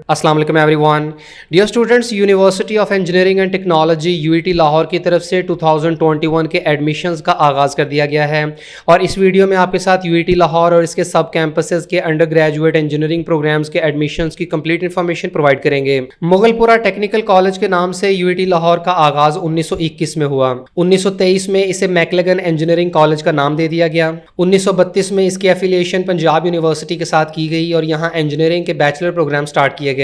अस्सलाम वालेकुम everyone. Dear students, University of engineering and Technology UET Lahore की तरफ से 2021 के एडमिशन्स का आगाज़ कर दिया गया है और इस वीडियो में आपके साथ यूईटी लाहौर और इसके सब कैंपसेस के अंडर ग्रेजुएट इंजीनियरिंग प्रोग्राम्स के एडमिशन्स की कंप्लीट इन्फॉर्मेशन प्रोवाइड करेंगे। मुगलपुरा टेक्निकल कॉलेज के नाम से यूईटी लाहौर का आगाज़ 1921 में हुआ। 1923 में इसे मैकलेगन इंजीनियरिंग कॉलेज का नाम दे दिया गया। 1932 में इसकी एफिलिएशन पंजाब यूनिवर्सिटी के साथ की गई और यहाँ इंजीनियरिंग के बैचलर प्रोग्राम स्टार्ट किए गए।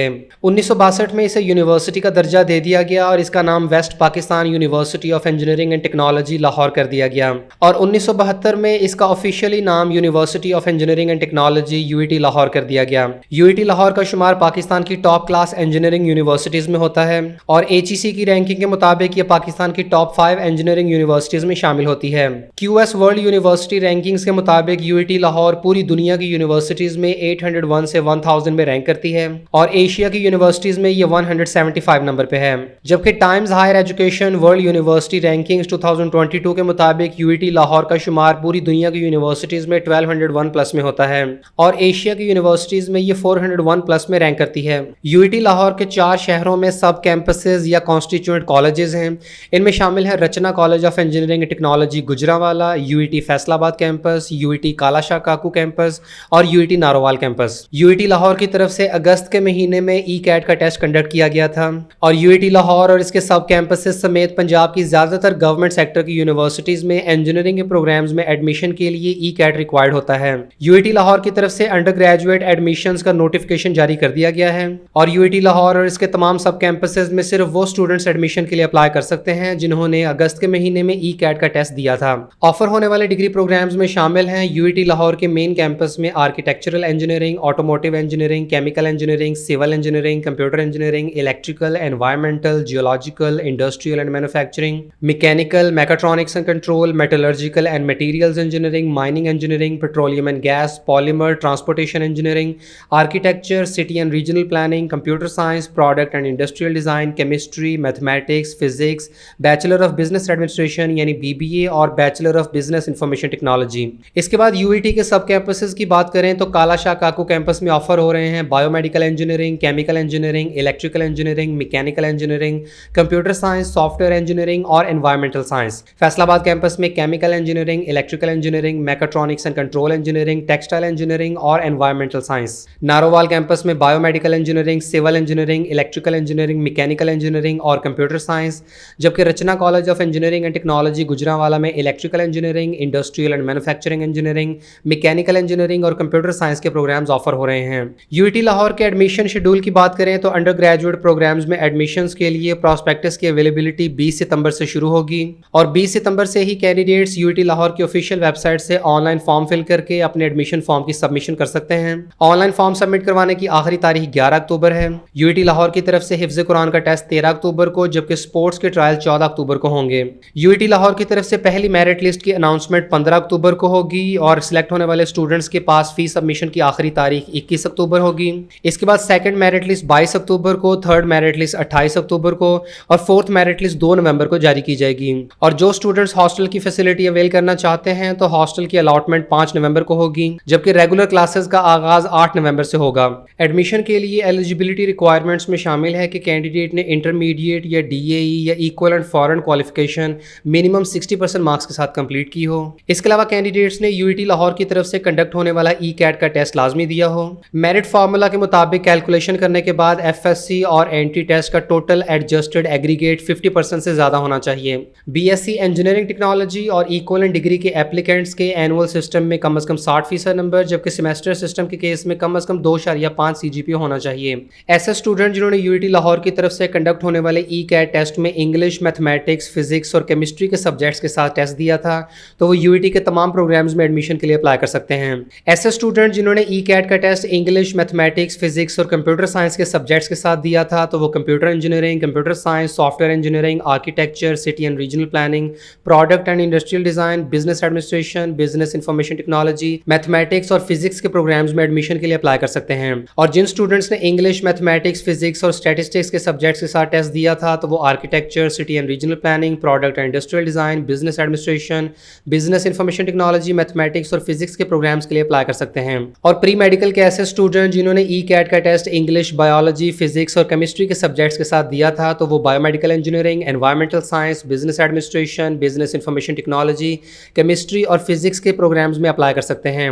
1962 में इसे यूनिवर्सिटी का दर्जा दे दिया गया और इसका नाम West Pakistan University of engineering and Technology Lahore कर दिया गया और 1972 में इसका ऑफिशियली नाम University of engineering and Technology UET Lahore कर दिया गया। यूईटी लाहौर का शुमार पाकिस्तान की टॉप क्लास इंजीनियरिंग यूनिवर्सिटीज में होता है और एचईसी की रैंकिंग के मुताबिक ये पाकिस्तान की टॉप 5 इंजीनियरिंग यूनिवर्सिटीज में शामिल होती है। क्यूएस वर्ल्ड यूनिवर्सिटी रैंकिंग्स के मुताबिक यूईटी लाहौर पूरी दुनिया की यूनिवर्सिटीज में 801 से 1000 में रैंक करती है और एशिया की यूनिवर्सिटीज में ये 175 नंबर पे है। जबकि Times Higher Education World University Rankings 2022 के मुताबिक यूईटी लाहौर का शुमार पूरी दुनिया की यूनिवर्सिटीज में 1201 प्लस में होता है और एशिया की यूनिवर्सिटीज में ये 401 प्लस में रैंक करती है। यूईटी लाहौर के 4 शहरों में सब कैंपसेस या कॉन्स्टिट्यूएंट कॉलेजेस हैं। इनमें शामिल है रचना college of engineering and technology Gujranwala, UET Faisalabad campus, UET Kalashah Kaku campus और UET Narowal campus. UET Lahore की तरफ से अगस्त के महीने में ई कैट का टेस्ट कंडक्ट किया गया था और यूईटी लाहौर और इसके सब कैंपसेस समेत पंजाब की ज्यादातर गवर्नमेंट सेक्टर की यूनिवर्सिटीज में इंजीनियरिंग के प्रोग्राम्स में एडमिशन के लिए ई कैट रिक्वायर्ड होता है। यूईटी लाहौर की तरफ से अंडर ग्रेजुएट एडमिशंस का नोटिफिकेशन जारी कर दिया गया है और यूईटी लाहौर और इसके तमाम सब कैंपसेस में सिर्फ वो स्टूडेंट्स एडमिशन के लिए अप्लाई कर सकते हैं जिन्होंने अगस्त के महीने में ई कैट का टेस्ट दिया था। ऑफर होने वाले डिग्री प्रोग्राम्स में शामिल हैं यूईटी लाहौर के मेन कैंपस में architectural engineering, automotive engineering, chemical engineering, civil engineering, computer engineering, electrical, environmental, geological, industrial and manufacturing, mechanical, mechatronics and control, metallurgical and materials engineering, mining engineering, petroleum and gas, polymer, transportation engineering, architecture, city and regional planning, computer science, product and industrial design, chemistry, mathematics, physics, bachelor of business administration यानी BBA और bachelor of business information technology. इसके बाद UET के सब campuses की बात करें तो कालाशाह काकू कैंपस में ऑफर हो रहे हैं biomedical engineering, chemical engineering, electrical engineering, mechanical engineering, computer science, software engineering और एनवायरमेंटल साइंस। फैसलाबाद कैंपस में chemical engineering, electrical engineering, mechatronics and control engineering, textile engineering और एनवायरमेंटल साइंस। नारोवाल कैंपस में biomedical engineering, civil engineering, electrical engineering, mechanical engineering और computer science. जबकि Rachna college of engineering and technology Gujranwala में electrical engineering, industrial and manufacturing engineering, mechanical engineering और computer science के programmes offer हो रहे हैं। यूईटी लाहौर के एडमिशन शेड्यूल की बात करें तो अंडर ग्रेजुएट प्रोग्राम्स में एडमिशंस के लिए प्रॉस्पेक्टस की अवेलेबिलिटी 20 सितंबर से शुरू होगी और 20 सितंबर से ही कैंडिडेट्स यूईटी लाहौर की ऑफिशियल वेबसाइट से ऑनलाइन फॉर्म फिल करके अपने एडमिशन फॉर्म की सबमिशन कर सकते हैं। ऑनलाइन फॉर्म सबमिट करवाने की आखिरी तारीख 11 अक्टूबर है। यूईटी लाहौर की तरफ से हिफ्ज़ कुरान का टेस्ट 13 अक्टूबर को जबकि स्पोर्ट्स के ट्रायल 14 अक्टूबर को होंगे। यूईटी लाहौर की तरफ से पहली मेरिट लिस्ट की अनाउंसमेंट 15 अक्टूबर को होगी और सिलेक्ट होने वाले स्टूडेंट्स के पास फी सबमिशन की आखिरी तारीख 21 अक्टूबर होगी। इसके बाद सेकंड मेरिट लिस्ट 22 अक्टूबर को, थर्ड मेरिट लिस्ट 28 अक्टूबर को और फोर्थ मेरिट लिस्ट 2 नवंबर को जारी की जाएगी। और जो स्टूडेंट्स हॉस्टल की फैसिलिटी अवेल करना चाहते हैं तो हॉस्टल की अलॉटमेंट 5 नवंबर को होगी जबकि रेगुलर क्लासेस का आगाज 8 नवंबर से होगा। एडमिशन के लिए एलिजिबिलिटी रिक्वायरमेंट्स में शामिल है कि कैंडिडेट ने इंटरमीडिएट या डीएई या equivalent foreign qualification minimum 60% marks के साथ कंप्लीट की हो। इसके अलावा कैंडिडेट्स ने यूईटी लाहौर की तरफ से कंडक्ट होने वाला ई कैट का टेस्ट लाजमी दिया हो। मेरिट फार्मूला के मुताबिक कैलकुलेशन करने के बाद एफएससी और एंटी टेस्ट का टोटल एडजस्टेड एग्रीगेट 50% से ज्यादा होना चाहिए। बीएससी इंजीनियरिंग टेक्नोलॉजी और इक्विवेलेंट डिग्री के एप्लीकेंट्स के एनुअल सिस्टम में कम से कम 60% नंबर जबकि सेमेस्टर सिस्टम के केस में कम से कम 2.5 सीजीपीए होना चाहिए। ऐसे स्टूडेंट जिन्होंने यूईटी लाहौर की तरफ से कंडक्ट होने वाले ई कैट टेस्ट में इंग्लिश, मैथमेटिक्स, फिजिक्स और केमिस्ट्री के सब्जेक्ट्स के साथ टेस्ट दिया था तो वो यूईटी के तमाम प्रोग्राम्स में एडमिशन के लिए अप्लाई कर सकते हैं। ऐसे स्टूडेंट जिन्होंने ई कैट का टेस्ट इंग्लिश, मैथमेटिक्स, फिजिक्स और कंप्यूटर साइंस के सब्जेक्ट्स के साथ दिया था तो वो computer engineering, computer science, software engineering, architecture, city and regional planning, product and industrial design, business administration, business information technology, mathematics और फिजिक्स के प्रोग्राम्स में एडमिशन के लिए अप्लाई कर सकते हैं। और जिन स्टूडेंट्स ने इंग्लिश, मैथमेटिक्स, फिजिक्स और स्टैटिस्टिक्स के सब्जेक्ट्स के साथ टेस्ट दिया था तो वो architecture, city and regional planning, product and industrial design, business administration, business information technology, mathematics और फिजिक्स के प्रोग्राम्स के लिए अप्लाई कर सकते हैं। और प्री मेडिकल के ऐसे स्टूडेंट जिन्होंने ई कैट का टेस्ट इंग्लिश, बायोलॉजी, फिजिक्स और केमिस्ट्री के सब्जेक्ट्स के साथ दिया था, तो वो biomedical engineering, environmental science, business administration, business information technology, chemistry और फिजिक्स के प्रोग्राम्स में अप्लाई कर सकते हैं।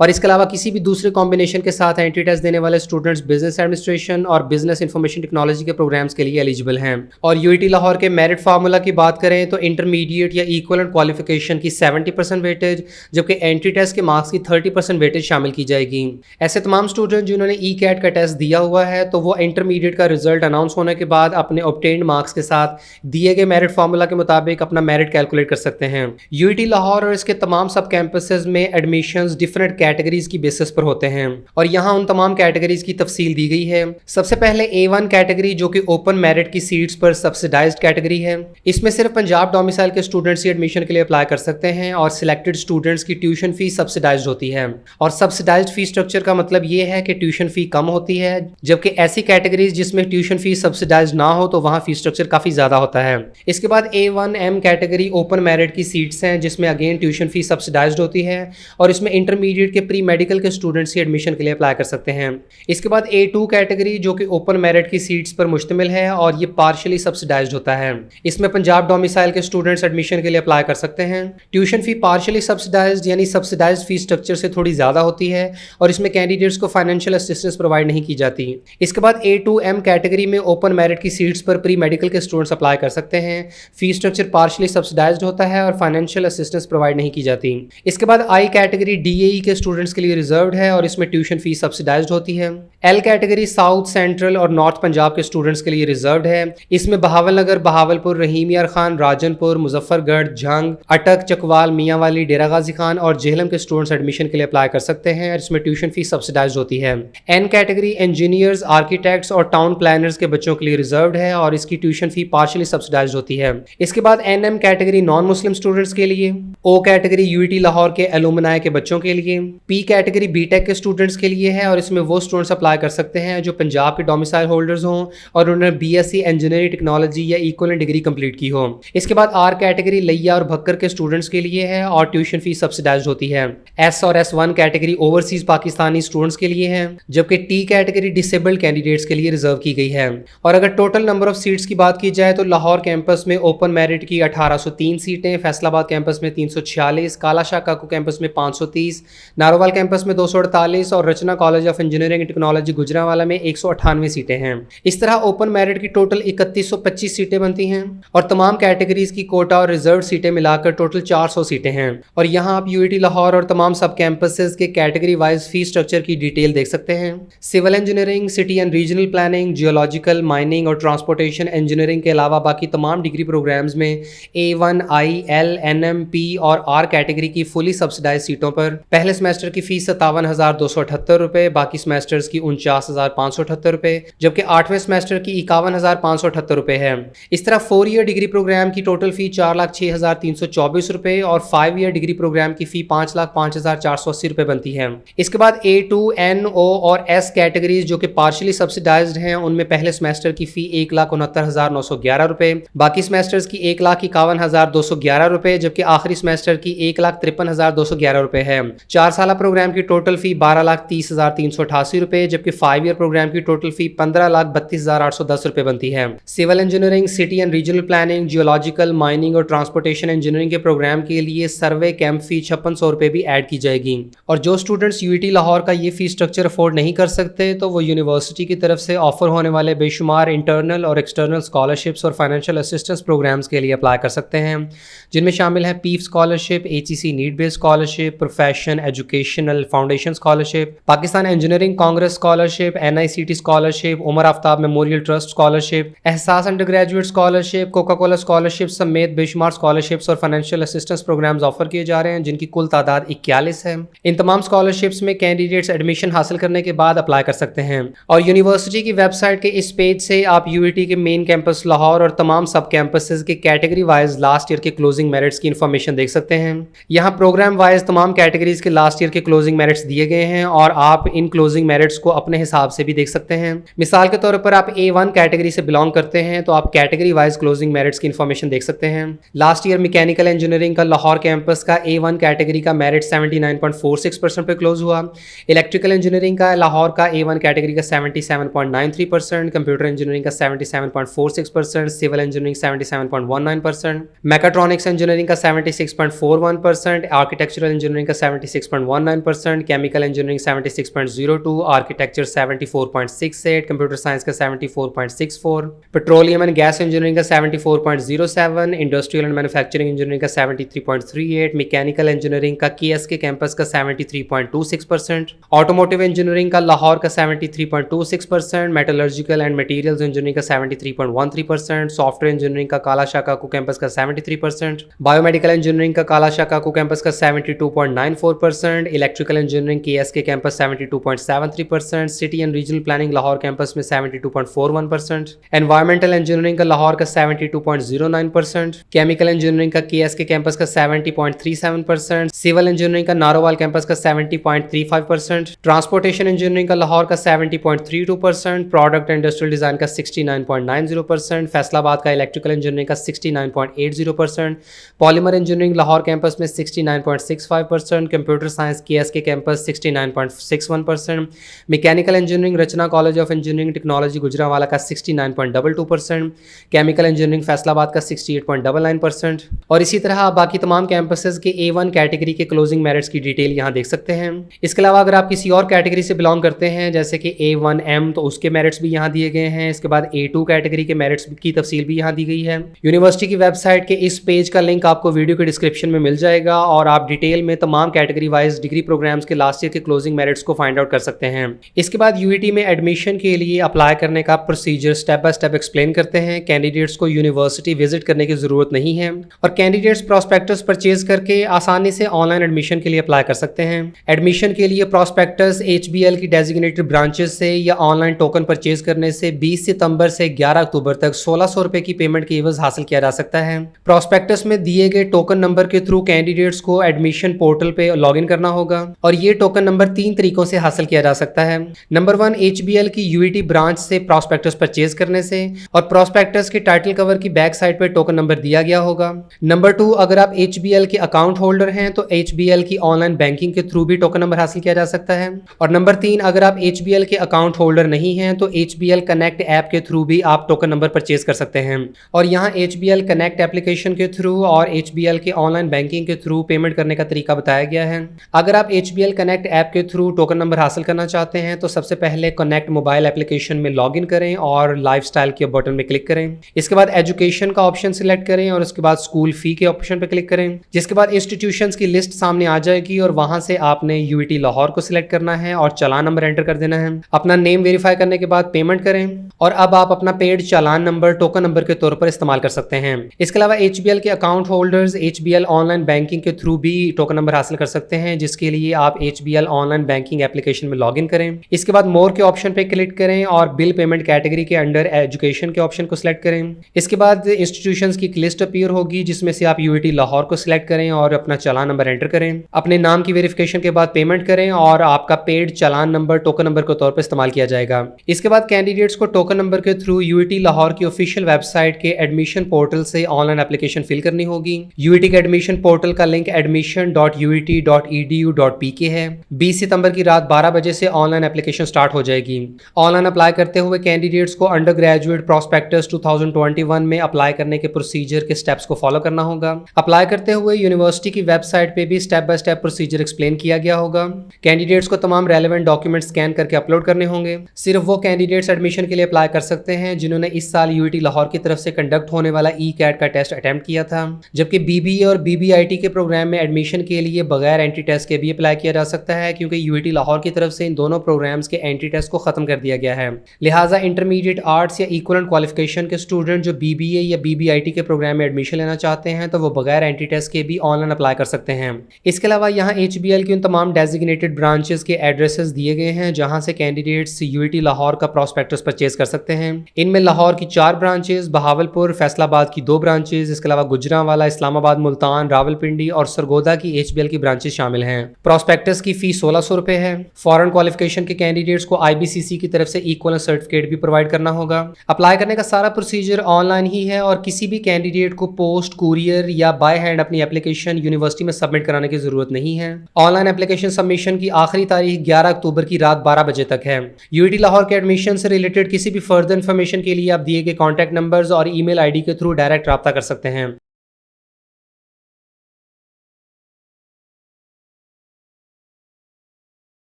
और इसके अलावा किसी भी दूसरे कॉम्बिनेशन के साथ एंट्री टेस्ट देने वाले स्टूडेंट्स बिजनेस एडमिनिस्ट्रेशन और बिजनेस इंफॉर्मेशन टेक्नोलॉजी के प्रोग्राम्स के लिए एलिजिबल हैं। और यूआईटी लाहौर के मेरिट फार्मूला की बात करें तो इंटरमीडिएट या इक्वलेंट क्वालिफिकेशन की 70% वेटेज, जबकि एंट्री टेस्ट के मार्क्स की 30% वेटेज शामिल की जाएगी। ऐसे तमाम स्टूडेंट जिन्होंने ई कैट का टेस्ट दिया हुआ है, तो वो इंटरमीडिएट का रिजल्ट अनाउंस होने के बाद अपने ऑब्टेन्ड मार्क्स के साथ दिए गए मेरिट फार्मूला के मुताबिक अपना मेरिट कैलकुलेट कर सकते हैं। यूआईटी लाहौर और इसके तमाम सब कैंपसेस में एडमिशंस डिफरेंट कैटेगरीज की बेसिस पर होते हैं और यहाँ उन तमाम कैटेगरीज की तफसील दी गई है। सबसे पहले A1 कैटेगरी, जो कि ओपन मेरिट की सीट्स पर सब्सिडाइज्ड कैटेगरी है। इसमें सिर्फ पंजाब डोमिसाइल के स्टूडेंट्स ही एडमिशन के लिए अप्लाई कर सकते हैं और सिलेक्टेड स्टूडेंट्स की ट्यूशन फीस सब्सिडाइज्ड होती है। और सब्सिडाइज्ड फी स्ट्रक्चर का मतलब ये है कि ट्यूशन फी कम होती है, जबकि ऐसी कैटेगरीज जिसमें ट्यूशन फीस सब्सिडाइज्ड ना हो तो वहाँ फी स्ट्रक्चर काफ़ी ज़्यादा होता है। इसके बाद A1M कैटेगरी ओपन मेरिट की सीट्स हैं, जिसमें अगेन ट्यूशन फीस सब्सिडाइज्ड होती है और इसमें इंटरमीडिएट के प्री मेडिकल के स्टूडेंट्स ही एडमिशन के लिए अप्लाई कर सकते हैं। इसके बाद A2 कैटेगरी, जो कि ओपन मेरिट की सीट्स पर मुश्तमिल है और ये पार्शियली सब्सिडाइज्ड होता है। इसमें पंजाब डोमिसाइल के स्टूडेंट्स एडमिशन के लिए अप्लाई कर सकते हैं। ट्यूशन फी पार्शियली सब्सिडाइज्ड यानी सब्सिडाइज्ड फी स्ट्रक्चर से थोड़ी ज़्यादा होती है और इसमें कैंडिडेट्स को फाइनेंशियल असिस्टेंस प्रोवाइड नहीं की जाती। इसके बाद A2M कैटेगरी में ओपन मेरिट की सीट्स पर प्री मेडिकल के स्टूडेंट्स अप्लाई कर सकते हैं। फी स्ट्रक्चर पार्शियली सब्सिडाइज्ड होता है और फाइनेंशियल असिस्टेंस प्रोवाइड नहीं की जाती। इसके बाद I कैटेगरी DAE के स्टूडेंट्स के लिए रिजर्व्ड है और इसमें ट्यूशन फी सब्सिडाइज्ड होती है। L कैटेगरी साउथ, सेंट्रल और नॉर्थ पंजाब के स्टूडेंट्स के लिए रिजर्व्ड है। इसमें बहावलनगर, बहावलपुर, रहीम यार खान, राजनपुर, मुजफ्फरगढ़, झंग, अटक, चकवाल, मियांवाली, डेरा गाजी खान और जेहलम के स्टूडेंट्स एडमिशन के लिए अप्लाई कर सकते हैं और इसमें ट्यूशन फीस सब्सिडाइज्ड होती है। N कैटेगरी इंजीनियर्स, आर्किटेक्ट्स और टाउन प्लानर्स के बच्चों के लिए रिजर्व्ड है और इसकी ट्यूशन फी पार्शियली सब्सिडाइज्ड होती है। इसके बाद NM category non Muslim students के लिए, O कैटेगरी यूआईटी लाहौर के एलुमनाई के बच्चों के लिए, P कैटेगरी बीटेक के स्टूडेंट्स के लिए है और इसमें वो स्टूडेंट्स अप्लाई कर सकते हैं जो पंजाब के डोमिसाइल होल्डर्स हों और उन्होंने BSc इंजीनियरिंग टेक्नोलॉजी या इक्विवेलेंट डिग्री कंप्लीट की हो। इसके बाद R कैटेगरी लिया और भक्कर के स्टूडेंट्स के लिए है और ट्यूशन फीस सब्सिडाइज्ड होती है। S और S1 category overseas Pakistani students के लिए है, जबकि T कैटेगरी डिसेबल्ड कैंडिडेट्स के लिए रिजर्व की गई है। और अगर टोटल नंबर ऑफ सीट्स की बात की जाए तो लाहौर कैंपस में ओपन मेरिट की 1803 सीटें, फैसलाबाद कैंपस में 346, काला शाह काकू कैंपस में 530, नारोवाल कैंपस में 248 और Rachna college of engineering technology Gujranwala में 198 सीटें हैं। इस तरह ओपन मेरिट की टोटल 3125 सीटें बनती हैं और तमाम कैटेगरीज की कोटा और रिजर्व सीटें मिलाकर टोटल 400 सीटें हैं। और यहाँ आप यूआईटी लाहौर और तमाम सब कैंपसेस के कैटेगरी वाइज फी स्ट्रक्चर की डिटेल देख सकते हैं। Civil engineering, city and regional planning, geological, mining और ट्रांसपोर्टेशन इंजीनियरिंग के अलावा बाकी तमाम डिग्री प्रोग्राम्स में A1, I, L, NM, P और R कैटेगरी की फुली सब्सिडाइज सीटों पर पहले सेमेस्टर की फीस 57,278 रुपये, बाकी सेमेस्टर्स की 49,578 रुपये, जबकि 8वें सेमेस्टर की 51,578 रुपये है। इस तरह 4 ईयर डिग्री प्रोग्राम की टोटल फी 4,06,324 रुपये और 5 ईयर डिग्री प्रोग्राम की फी 5,05,480 रुपये बनती है। इसके बाद A2, N, O और S कैटेगरीज जो कि पार्शियली सब्सिडाइज्ड हैं, उनमें पहले सेमेस्टर की फी 1,69,911 रुपये, बाकी सेमेस्टर्स की 1,51,211 रुपये, जबकि आखिरी सेमेस्टर की 1,53,211 रुपये है। 4 साल प्रोग्राम की टोटल फी 12,30,388 रुपये, जबकि 5 ईयर प्रोग्राम की टोटल फी 15,32,810 रुपये बनती है। Civil engineering, city and regional planning, geological, mining और ट्रांसपोर्टेशन इंजीनियरिंग के प्रोग्राम के लिए सर्वे कैंप फी 5600 रुपये भी ऐड की जाएगी। और जो स्टूडेंट्स यूआईटी लाहौर का ये फी स्ट्रक्चर अफोर्ड नहीं कर सकते तो वो यूनिवर्सिटी की तरफ से ऑफर होने वाले बेशुमार इंटरनल और एक्सटर्नल स्कॉलरशिप्स और फाइनेंशियल असिस्टेंस प्रोग्राम्स के लिए अप्लाई कर सकते हैं, जिनमें शामिल है PEEF scholarship, HEC need based scholarship, profession educational foundation scholarship, Pakistan engineering congress scholarship, NICT scholarship, Umar Aftab memorial trust scholarship, Ehsaas undergraduate scholarship, Coca Cola scholarship समेत बेशुमार स्कॉलरशिप्स और फाइनेंशियल असिस्टेंस प्रोग्राम्स ऑफर किए जा रहे हैं, जिनकी कुल तादाद 41 है। इन तमाम स्कॉलरशिप्स में कैंडिडेट्स एडमिशन हासिल करने के बाद अप्लाई कर सकते हैं। और यूनिवर्सिटी की वेबसाइट के इस पेज से आप यूआईटी के मेन कैंपस लाहौर और तमाम सब कैंपसेस के कैटेगरी वाइज लास्ट ईयर के क्लोजिंग मेरिट्स की इन्फॉर्मेशन देख सकते हैं। यहाँ प्रोग्राम वाइज तमाम कैटेगरीज के लास्ट ईयर के क्लोजिंग मेरिट्स दिए गए हैं और आप इन क्लोजिंग मेरिट्स को अपने हिसाब से भी देख सकते हैं। मिसाल के तौर पर आप A1 कैटेगरी से बिलोंग करते हैं तो आप कैटेगरी वाइज क्लोजिंग मेरिट्स की इन्फॉर्मेशन देख सकते हैं। लास्ट ईयर मैकेनिकल इंजीनियरिंग का लाहौर कैंपस का A1 कैटेगरी का मेरिट 79.46% पे क्लोज हुआ। इलेक्ट्रिकल इंजीनियरिंग का लाहौर का A1 कैटेगरी का 77.93%, कंप्यूटर इंजीनियरिंग का 77.46%, सिविल इंजीनियरिंग 77.19%, मैकाट्रॉनिक्स इंजीनियरिंग का 76.41%, आर्किटेक्चरल इंजीनियरिंग का 76.19%, chemical engineering 76.02, architecture 74.68, computer science का 74.64, पेट्रोलियम एंड गैस इंजीनियरिंग का 74.07, इंडस्ट्रियल एंड मैन्युफैक्चरिंग इंजीनियरिंग का 73.38, मैकेनिकल इंजीनियरिंग का KSK कैंपस का 73.26%, ऑटोमोटिव इंजीनियरिंग का लाहौर का 73.26%, मेटलर्जिकल एंड मटेरियल्स इंजीनियरिंग का 73.13%, सॉफ्टवेयर इंजीनियरिंग का काला शाकाकू कैंपस का 73%, बायोमेडिकल इंजीनियरिंग का काला शाकाकू कैंपस का 72.94%, electrical engineering KSK campus 72.73%, city and regional planning Lahore campus में 72.41%, एनवायरमेंटल इंजीनियरिंग का लाहौर का 72.09%, केमिकल इंजीनियरिंग का KSK कैंपस का 70.37%, सिविल इंजीनियरिंग का नारोवाल कैंपस का 70.35%, ट्रांसपोर्टेशन इंजीनियरिंग का लाहौर का 70.32%, प्रोडक्ट एंड इंडस्ट्रियल डिजाइन का 69.90%, फैसलाबाद का इलेक्ट्रिकल इंजीनियरिंग का 69.80%, पॉलीमर इंजीनियरिंग लाहौर कैंपस में 69.65%, computer science KSK campus 69.61%, mechanical engineering Rachna college of engineering technology Gujranwala का 69.22%, केमिकल इंजीनियरिंग फैसलाबाद का 68.99%, और इसी तरह आप बाकी तमाम कैंपसेस के A1 कैटेगरी के क्लोजिंग मेरिट्स की डिटेल यहाँ देख सकते हैं। इसके अलावा अगर आप किसी और कैटेगरी से बिलोंग करते हैं जैसे कि A1M तो उसके मेरिट्स भी यहाँ दिए गए हैं। इसके बाद A2 कैटेगरी के मेरिट्स की तफसील भी यहाँ दी गई है। यूनिवर्सिटी की वेबसाइट के इस पेज का लिंक आपको वीडियो के डिस्क्रिप्शन में मिल जाएगा और आप डिटेल में तमाम कैटेगरी वाइज डिग्री प्रोग्राम्स के लास्ट ईयर के क्लोजिंग मेरिट्स को फाइंड आउट कर सकते हैं। इसके बाद UET में एडमिशन के लिए अप्लाई करने का procedure step by step explain करते हैं। कैंडिडेट्स को यूनिवर्सिटी विजिट करने की जरूरत नहीं है और कैंडिडेट्स प्रॉस्पेक्टस परचेज करके आसानी से ऑनलाइन एडमिशन के लिए अप्लाई कर सकते हैं। एडमिशन के लिए प्रॉस्पेक्टस HBL की डेजिग्नेटेड ब्रांचेस से या ऑनलाइन टोकन परचेज करने से 20 सितंबर से 11 अक्टूबर तक 1600 रुपए की पेमेंट के एवज हासिल किया जा सकता है। प्रॉस्पेक्टस में दिए गए टोकन नंबर के थ्रू कैंडिडेट्स को एडमिशन पोर्टल पे लॉगिन करना होगा और ये टोकन नंबर 3 तरीकों से हासिल किया जा सकता है। नंबर 1 HBL की UET ब्रांच से प्रॉस्पेक्टस परचेज करने से और प्रॉस्पेक्टस के टाइटल कवर की बैक साइड पे टोकन नंबर दिया गया होगा। नंबर 2 अगर आप HBL के अकाउंट होल्डर हैं तो HBL की ऑनलाइन बैंकिंग के थ्रू भी टोकन नंबर हासिल किया जा सकता है। और नंबर 3 अगर आप HBL के अकाउंट होल्डर नहीं हैं तो HBL कनेक्ट ऐप के थ्रू भी आप टोकन नंबर परचेज कर सकते हैं। और यहाँ HBL कनेक्ट एप्लीकेशन के थ्रू और HBL के ऑनलाइन बैंकिंग के थ्रू पेमेंट करने का तरीका बताया गया है। अगर आप HBL कनेक्ट ऐप के थ्रू टोकन नंबर हासिल करना चाहते हैं तो सबसे पहले कनेक्ट मोबाइल एप्लीकेशन में लॉगिन करें और लाइफस्टाइल के बटन में क्लिक करें। इसके बाद एजुकेशन का ऑप्शन सिलेक्ट करें और उसके बाद स्कूल फी के ऑप्शन पर क्लिक करें, जिसके बाद इंस्टीट्यूशंस की लिस्ट सामने आ जाएगी और वहां से आपने UET लाहौर को सिलेक्ट करना है और चालान नंबर एंटर कर देना है। अपना नेम वेरीफाई करने के बाद पेमेंट करें और अब आप अपना पेड चालान नंबर टोकन नंबर के तौर पर इस्तेमाल कर सकते हैं। इसके अलावा HBL के account holders HBL online banking के थ्रू भी टोकन नंबर हासिल कर सकते हैं, जिसके लिए आप HBL ऑनलाइन बैंकिंग एप्लीकेशन में लॉगिन करें। इसके बाद मोर के ऑप्शन पे क्लिक करें और बिल पेमेंट कैटेगरी के अंडर एजुकेशन के ऑप्शन को सिलेक्ट करें। इसके बाद इंस्टीट्यूशंस की लिस्ट अपीयर होगी जिसमें से आप UET लाहौर को सिलेक्ट करें और अपना चालान नंबर एंटर करें। अपने नाम की वेरिफिकेशन के बाद पेमेंट करें और आपका पेड चालान नंबर टोकन नंबर के तौर पर इस्तेमाल किया जाएगा। इसके बाद कैंडिडेट्स को टोकन नंबर के थ्रू UET लाहौर की ऑफिशियल वेबसाइट के एडमिशन पोर्टल से ऑनलाइन एप्लीकेशन फिल करनी होगी। UET के एडमिशन पोर्टल का लिंक admission.uet.edu.pk है। 20 सितंबर की रात 12 बजे से ऑनलाइन एप्लीकेशन स्टार्ट हो जाएगी। ऑनलाइन अप्लाई करते हुए कैंडिडेट्स को अंडर ग्रेजुएट प्रॉस्पेक्टस 2021 में अप्लाई करने के प्रोसीजर के स्टेप्स को फॉलो करना होगा। अप्लाई करते हुए यूनिवर्सिटी की वेबसाइट पे भी step by step procedure explain किया गया होगा। कैंडिडेट्स को तमाम रेलेवेंट डॉक्यूमेंट स्कैन करके अपलोड करने होंगे। सिर्फ वो कैंडिडेट्स एडमिशन के लिए अप्लाई कर सकते हैं जिन्होंने इस साल UET लाहौर की तरफ से कंडक्ट होने वाला ECAT का टेस्ट अटेम्प्ट किया था, जबकि BBA और BBIT के प्रोग्राम में एडमिशन के लिए बगैर एंट्री टेस्ट के भी अप्लाई किया जा सकता है, क्योंकि UET लाहौर की तरफ से इन दोनों प्रोग्राम्स के एंट्री टेस्ट को खत्म कर दिया गया है। लिहाजा इंटरमीडिएट आर्ट्स या इक्वलेंट क्वालिफिकेशन के स्टूडेंट जो BBA या BBIT के प्रोग्राम में एडमिशन लेना चाहते हैं तो वो बगैर एंट्री टेस्ट के भी ऑनलाइन अप्लाई कर सकते हैं। इसके अलावा यहाँ HBL की उन तमाम डेजिग्नेटेड ब्रांचेस के एड्रेसेस दिए गए हैं जहां से कैंडिडेट्स UET लाहौर का प्रॉस्पेक्टस परचेज कर सकते हैं। इनमें लाहौर की 4 ब्रांचेस, बहावलपुर, फैसलाबाद की 2 ब्रांचेस, इसके अलावा गुजरांवाला, इस्लामाबाद, मुल्तान, रावलपिंडी और सरगोदा की HBL की ब्रांचेस शामिल हैं। प्रॉस्पेक्टस की फीस 1600 रुपए है। फॉरेन क्वालिफिकेशन के कैंडिडेट्स को IBCC की तरफ से इक्वलेंट सर्टिफिकेट भी प्रोवाइड करना होगा। अप्लाई करने का सारा प्रोसीजर ऑनलाइन ही है और किसी भी कैंडिडेट को पोस्ट, कुरियर या बाय हैंड अपनी एप्लीकेशन यूनिवर्सिटी में सबमिट कराने की जरूरत नहीं है। ऑनलाइन एप्लीकेशन सबमिशन की आखिरी तारीख 11 अक्टूबर की रात 12 12 बजे तक है। यूआईटी लाहौर के एडमिशन से रिलेटेड किसी भी फर्दर इन्फॉर्मेशन के लिए आप दिए गए कॉन्टैक्ट नंबर्स और ईमेल आईडी के थ्रू डायरेक्ट रब्ता कर सकते हैं।